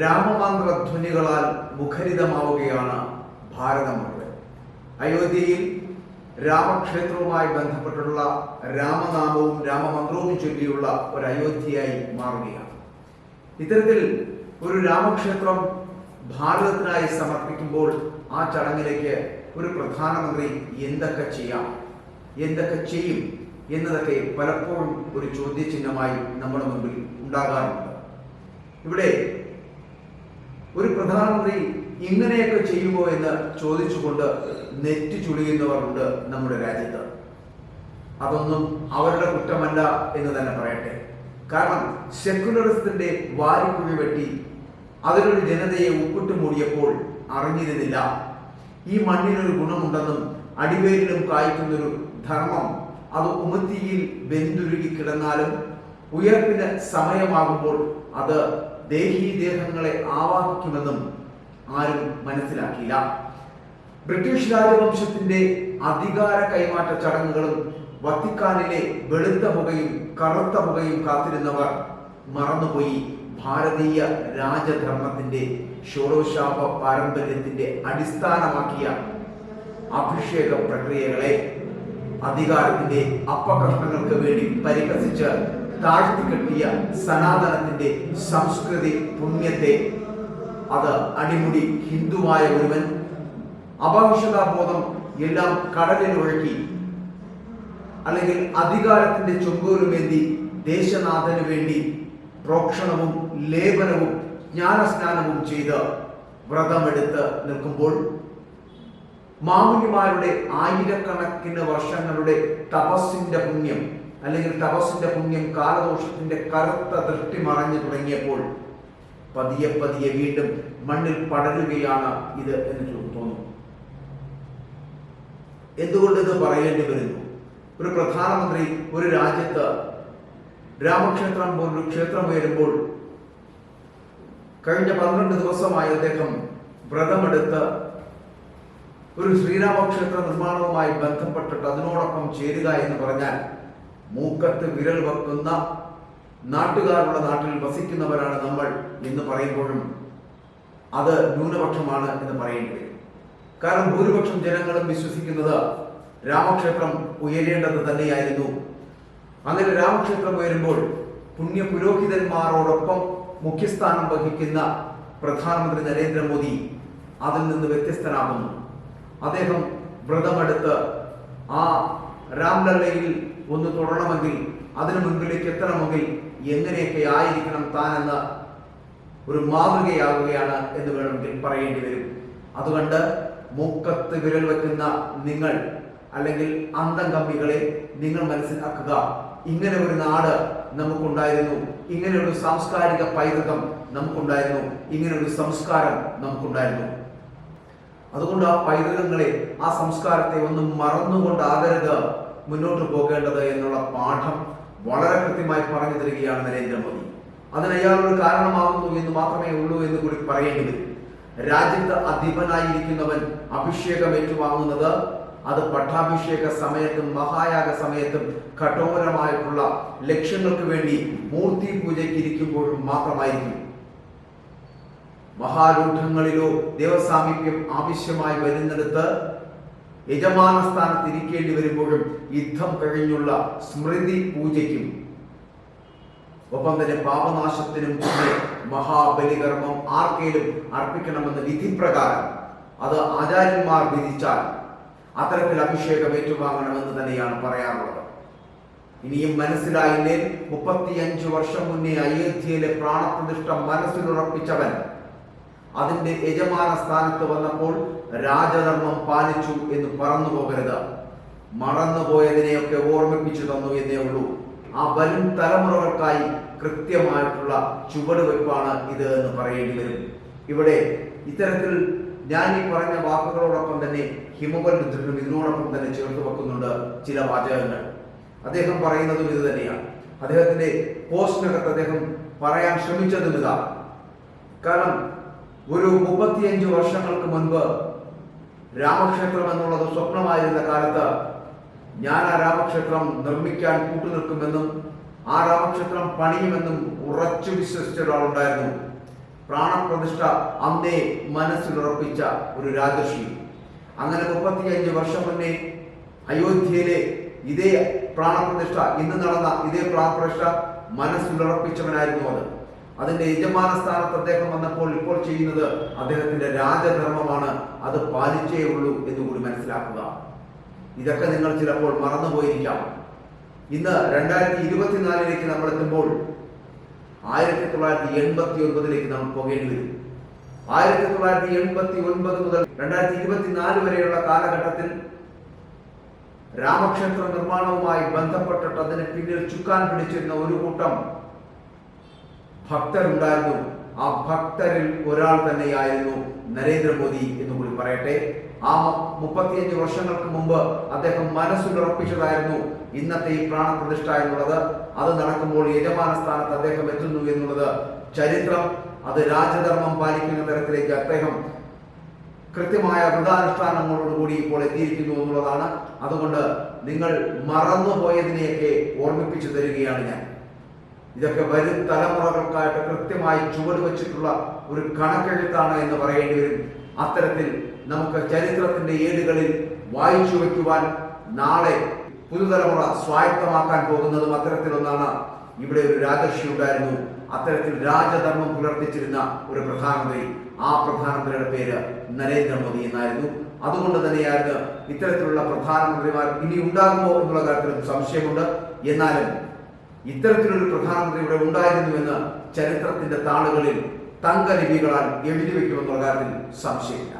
രാമമന്ത്രധ്വനികളാൽ മുഖരിതമാവുകയാണ് ഭാരതം മുഴുവൻ. അയോധ്യയിൽ രാമക്ഷേത്രവുമായി ബന്ധപ്പെട്ടുള്ള രാമനാമവും രാമമന്ത്രവും ചൊല്ലിയുള്ള ഒരു അയോധ്യയായി മാറുകയാണ്. ഇത്തരത്തിൽ ഒരു രാമക്ഷേത്രം ഭാരതത്തിനായി സമർപ്പിക്കുമ്പോൾ ആ ചടങ്ങിലേക്ക് ഒരു പ്രധാനമന്ത്രി എന്തൊക്കെ ചെയ്യാം, എന്തൊക്കെ ചെയ്യും എന്നതൊക്കെ പലപ്പോഴും ഒരു ചോദ്യചിഹ്നമായി നമ്മുടെ മുമ്പിൽ ഉണ്ടാകാറുണ്ട്. ഇവിടെ ഒരു പ്രധാനമന്ത്രി ഇങ്ങനെയൊക്കെ ചെയ്യുമോ എന്ന് ചോദിച്ചുകൊണ്ട് നെറ്റ് ചുളിയുന്നവരുണ്ട് നമ്മുടെ രാജ്യത്ത്. അതൊന്നും അവരുടെ കുറ്റമല്ല എന്ന് തന്നെ പറയട്ടെ. കാരണം സെക്യുലറിസത്തിന്റെ വാരിക്കുഴി വെട്ടി അതിലൊരു ജനതയെ ഉപ്പിട്ട് മൂടിയപ്പോൾ അറിഞ്ഞിരുന്നില്ല ഈ മണ്ണിനൊരു ഗുണമുണ്ടെന്നും അടിവേരിലും കായ്ക്കുന്നൊരു ധർമ്മം അത് ഉമത്തിയിൽ വെന്തുരുകി കിടന്നാലും ഉയർപ്പിന് സമയമാകുമ്പോൾ അത് ദേഹീദേഹങ്ങളെ ആവാഹിക്കുമെന്നും ആരും മനസ്സിലാക്കിയില്ല. ബ്രിട്ടീഷ് രാജവംശത്തിന്റെ അധികാര കൈമാറ്റ ചടങ്ങുകളും വത്തിക്കാനിലെ വെളുത്ത പുകയും കറുത്ത പുകയും കാത്തിരുന്നവർ മറന്നുപോയി ഭാരതീയ രാജധർമ്മത്തിന്റെ ഷോഡശാപ പാരമ്പര്യത്തിന്റെ അടിസ്ഥാനമാക്കിയ അഭിഷേക പ്രക്രിയകളെ അധികാരത്തിന്റെ അപ്പകഷ്ണങ്ങൾക്ക് വേണ്ടി പരിഹസിച്ച് താഴ്ത്തിക്കെട്ടിയ സനാതനത്തിന്റെ സംസ്കൃതി പുണ്യത്തെ അത് അടിമുടി ഹിന്ദുവായ ഒരുവൻ അപകർഷതാബോധം എല്ലാം കടലിലൊഴുക്കി അല്ലെങ്കിൽ അധികാരത്തിന്റെ ചൊങ്കോലുമേന്തി ദേശനാഥന് വേണ്ടി പ്രോക്ഷണവും ലേപനവും ജ്ഞാനസ്നാനവും ചെയ്ത് വ്രതമെടുത്ത് നിൽക്കുമ്പോൾ മാമുനിമാരുടെ ആയിരക്കണക്കിന് വർഷങ്ങളുടെ തപസ്സിന്റെ പുണ്യം അല്ലെങ്കിൽ തപസ്സിന്റെ പുണ്യം കാലദോഷത്തിന്റെ കറുത്ത ദൃഷ്ടി മറഞ്ഞു തുടങ്ങിയപ്പോൾ പതിയെ പതിയെ വീണ്ടും മണ്ണിൽ പടരുകയാണ് ഇത് എന്ന് തോന്നുന്നു. എന്തുകൊണ്ട് ഇത് പറയേണ്ടി വരുന്നു? ഒരു പ്രധാനമന്ത്രി ഒരു രാജ്യത്ത് രാമക്ഷേത്രം പോലൊരു ക്ഷേത്രം വരുമ്പോൾ കഴിഞ്ഞ 12 ദിവസമായി അദ്ദേഹം വ്രതമെടുത്ത് ഒരു ശ്രീരാമക്ഷേത്ര നിർമ്മാണവുമായി ബന്ധപ്പെട്ടിട്ട് അതിനോടൊപ്പം ചേരുക എന്ന് പറഞ്ഞാൽ മൂക്കത്ത് വിരൽ വെക്കുന്ന നാട്ടുകാരുടെ നാട്ടിൽ വസിക്കുന്നവരാണ് നമ്മൾ എന്ന് പറയുമ്പോഴും അത് ന്യൂനപക്ഷമാണ് എന്ന് പറയേണ്ടി വരും. കാരണം ഭൂരിപക്ഷം ജനങ്ങളും വിശ്വസിക്കുന്നത് രാമക്ഷേത്രം ഉയരേണ്ടത് തന്നെയായിരുന്നു. അങ്ങനെ രാമക്ഷേത്രം ഉയരുമ്പോൾ പുണ്യ പുരോഹിതന്മാരോടൊപ്പം മുഖ്യസ്ഥാനം വഹിക്കുന്ന പ്രധാനമന്ത്രി നരേന്ദ്രമോദി അതിൽ നിന്ന് വ്യത്യസ്തനാകുന്നു. അദ്ദേഹം വ്രതമെടുത്ത് ആ രാംലല്ലയിൽ ഒന്ന് തൊടണമെങ്കിൽ അതിനു മുൻപിലേക്ക് എത്തണമെങ്കിൽ എങ്ങനെയൊക്കെ ആയിരിക്കണം താനെന്ന് ഒരു മാതൃകയാകുകയാണ് എന്ന് വേണമെങ്കിൽ പറയേണ്ടി വരും. അതുകൊണ്ട് മൂക്കത്ത് വിരൽ വെക്കുന്ന നിങ്ങൾ അല്ലെങ്കിൽ അന്തം കമ്പികളെ നിങ്ങൾ മനസ്സിലാക്കുക, ഇങ്ങനെ ഒരു നാട് നമുക്കുണ്ടായിരുന്നു, ഇങ്ങനെ ഒരു സാംസ്കാരിക പൈതൃകം നമുക്കുണ്ടായിരുന്നു, ഇങ്ങനെ ഒരു സംസ്കാരം നമുക്കുണ്ടായിരുന്നു. അതുകൊണ്ട് ആ പൈതൃകങ്ങളെ ആ സംസ്കാരത്തെ ഒന്നും മറന്നുകൊണ്ടാകരുത് മുന്നോട്ട് പോകേണ്ടത് എന്നുള്ള പാഠം വളരെ കൃത്യമായി പറഞ്ഞു തരികയാണ് നരേന്ദ്രമോദി. അതിന് അയാളൊരു കാരണമാകുന്നു എന്ന് മാത്രമേ ഉള്ളൂ എന്ന് കൂടി പറയേണ്ടി വരും. രാജ്യത്ത് അധിപനായിരിക്കുന്നവൻ അഭിഷേകം ഏറ്റുവാങ്ങുന്നത് അത് പട്ടാഭിഷേക സമയത്തും മഹായാഗ സമയത്തും കഠോരമായിട്ടുള്ള ലക്ഷ്യങ്ങൾക്ക് വേണ്ടി മൂർത്തി പൂജയ്ക്ക് ഇരിക്കുമ്പോഴും മാത്രമായിരിക്കും. മഹാരൂഢങ്ങളിലോ ദേവസാമീപ്യം ആവശ്യമായി വരുന്നിടത്ത് യജമാന സ്ഥാനത്ത് ഇരിക്കേണ്ടി വരുമ്പോഴും യുദ്ധം കഴിഞ്ഞുള്ള സ്മൃതി പൂജയ്ക്കും ഒപ്പം തന്നെ പാപനാശത്തിനും മുന്നേ മഹാബലികർമ്മം ആർക്കേലും അർപ്പിക്കണമെന്ന വിധിപ്രകാരം അത് ആചാര്യന്മാർ വിധിച്ചാൽ അത്തരത്തിൽ അഭിഷേകം ഏറ്റുവാങ്ങണമെന്ന് തന്നെയാണ് പറയാറുള്ളത്. ഇനിയും മനസ്സിലായില്ലേ, 35 വർഷം മുന്നേ അയോധ്യയിലെ പ്രാണപ്രതിഷ്ഠ മനസ്സിലുറപ്പിച്ചവൻ അതിന്റെ യജമാന സ്ഥാനത്ത് വന്നപ്പോൾ രാജധർമ്മം പാലിച്ചു എന്ന് പറന്നു പോകരുത്. മറന്നുപോയതിനെയൊക്കെ ഓർമ്മിപ്പിച്ചു തന്നു എന്നേ ഉള്ളൂ. ആ വരും തലമുറകൾക്കായി കൃത്യമായിട്ടുള്ള ചുവടുവയ്പ്പാണ് ഇത് എന്ന് പറയേണ്ടി വരും. ഇവിടെ ഇത്തരത്തിൽ ഞാൻ ഈ പറഞ്ഞ വാക്കുകളോടൊപ്പം തന്നെ ഹിമവൽ രുദ്രനും ഇതിനോടൊപ്പം തന്നെ ചേർത്ത് വെക്കുന്നുണ്ട് ചില വാചകങ്ങൾ. അദ്ദേഹം പറയുന്നതും ഇത് തന്നെയാണ്. അദ്ദേഹത്തിന്റെ പോസ്റ്റിനകത്ത് അദ്ദേഹം പറയാൻ ശ്രമിച്ചതും ഇതാണ്. കാരണം ഒരു 35 വർഷങ്ങൾക്ക് മുൻപ് രാമക്ഷേത്രം എന്നുള്ളത് സ്വപ്നമായിരുന്ന കാലത്ത് ഞാൻ ആ രാമക്ഷേത്രം നിർമ്മിക്കാൻ കൂട്ടുനിൽക്കുമെന്നും ആ രാമക്ഷേത്രം പണിയുമെന്നും ഉറച്ചു വിശ്വസിച്ച ഒരാളുണ്ടായിരുന്നു. പ്രാണപ്രതിഷ്ഠ അന്നേ മനസ്സിലുറപ്പിച്ച ഒരു രാജർഷി. അങ്ങനെ 35 വർഷം മുന്നേ അയോധ്യയിലെ ഇതേ പ്രാണപ്രതിഷ്ഠ, ഇന്ന് നടന്ന ഇതേ പ്രാണപ്രതിഷ്ഠ മനസ്സിലുറപ്പിച്ചവനായിരുന്നു അത്. അതിന്റെ യജമാന സ്ഥാനത്ത് അദ്ദേഹം വന്നപ്പോൾ ഇപ്പോൾ ചെയ്യുന്നത് അദ്ദേഹത്തിന്റെ രാജധർമ്മമാണ്. അത് പാലിച്ചേ ഉള്ളൂ എന്നുകൂടി മനസ്സിലാക്കുക. ഇതൊക്കെ നിങ്ങൾ ചിലപ്പോൾ മറന്നുപോയിരിക്കാം. ഇന്ന് 2024 നമ്മൾ എത്തുമ്പോൾ 1989 നമ്മൾ പോകേണ്ടി വരും. 1989 മുതൽ 2024 വരെയുള്ള കാലഘട്ടത്തിൽ രാമക്ഷേത്ര നിർമ്മാണവുമായി ബന്ധപ്പെട്ടിട്ട് അതിന് പിന്നിൽ ചുക്കാൻ പിടിച്ചിരുന്ന ഒരു കൂട്ടം ഭക്തരുണ്ടായിരുന്നു. ആ ഭക്തരിൽ ഒരാൾ തന്നെയായിരുന്നു നരേന്ദ്രമോദി എന്ന് കൂടി പറയട്ടെ. ആ 35 വർഷങ്ങൾക്ക് മുമ്പ് അദ്ദേഹം മനസ്സിലുറപ്പിച്ചതായിരുന്നു ഇന്നത്തെ ഈ പ്രാണപ്രതിഷ്ഠ എന്നുള്ളത്. അത് നടക്കുമ്പോൾ യജമാന സ്ഥാനത്ത് അദ്ദേഹം എത്തുന്നു എന്നുള്ളത് ചരിത്രം അത് രാജധർമ്മം പാലിക്കുന്ന തരത്തിലേക്ക് അദ്ദേഹം കൃത്യമായ വ്രതാനുഷ്ഠാനങ്ങളോടുകൂടി ഇപ്പോൾ എത്തിയിരിക്കുന്നു എന്നുള്ളതാണ്. അതുകൊണ്ട് നിങ്ങൾ മറന്നുപോയതിനെയൊക്കെ ഓർമ്മിപ്പിച്ചു തരികയാണ് ഞാൻ. ഇതൊക്കെ വരും തലമുറകൾക്കായിട്ട് കൃത്യമായി ചുവട് വെച്ചിട്ടുള്ള ഒരു കണക്കെഴുത്താണ് എന്ന് പറയേണ്ടി വരും. അത്തരത്തിൽ നമുക്ക് ചരിത്രത്തിന്റെ ഏടുകളിൽ വായിച്ചു വയ്ക്കുവാൻ നാളെ പുതുതലമുറ സ്വായത്തമാക്കാൻ പോകുന്നതും അത്തരത്തിലൊന്നാണ്. ഇവിടെ ഒരു രാജർഷി ഉണ്ടായിരുന്നു, അത്തരത്തിൽ രാജധർമ്മം പുലർത്തിച്ചിരുന്ന ഒരു പ്രധാനമന്ത്രി. ആ പ്രധാനമന്ത്രിയുടെ പേര് നരേന്ദ്രമോദി എന്നായിരുന്നു. അതുകൊണ്ട് തന്നെയായിരുന്നു ഇത്തരത്തിലുള്ള പ്രധാനമന്ത്രിമാർ ഇനി ഉണ്ടാകുമോ എന്നുള്ള കാര്യത്തിലും സംശയമുണ്ട്. എന്നാലും ഇത്തരത്തിലൊരു പ്രധാനമന്ത്രി ഇവിടെ ഉണ്ടായിരുന്നുവെന്ന് ചരിത്രത്തിന്റെ താളുകളിൽ തങ്കലിപികളാൽ എഴുതി വയ്ക്കുമെന്നുള്ള കാര്യത്തിൽ സംശയമില്ല.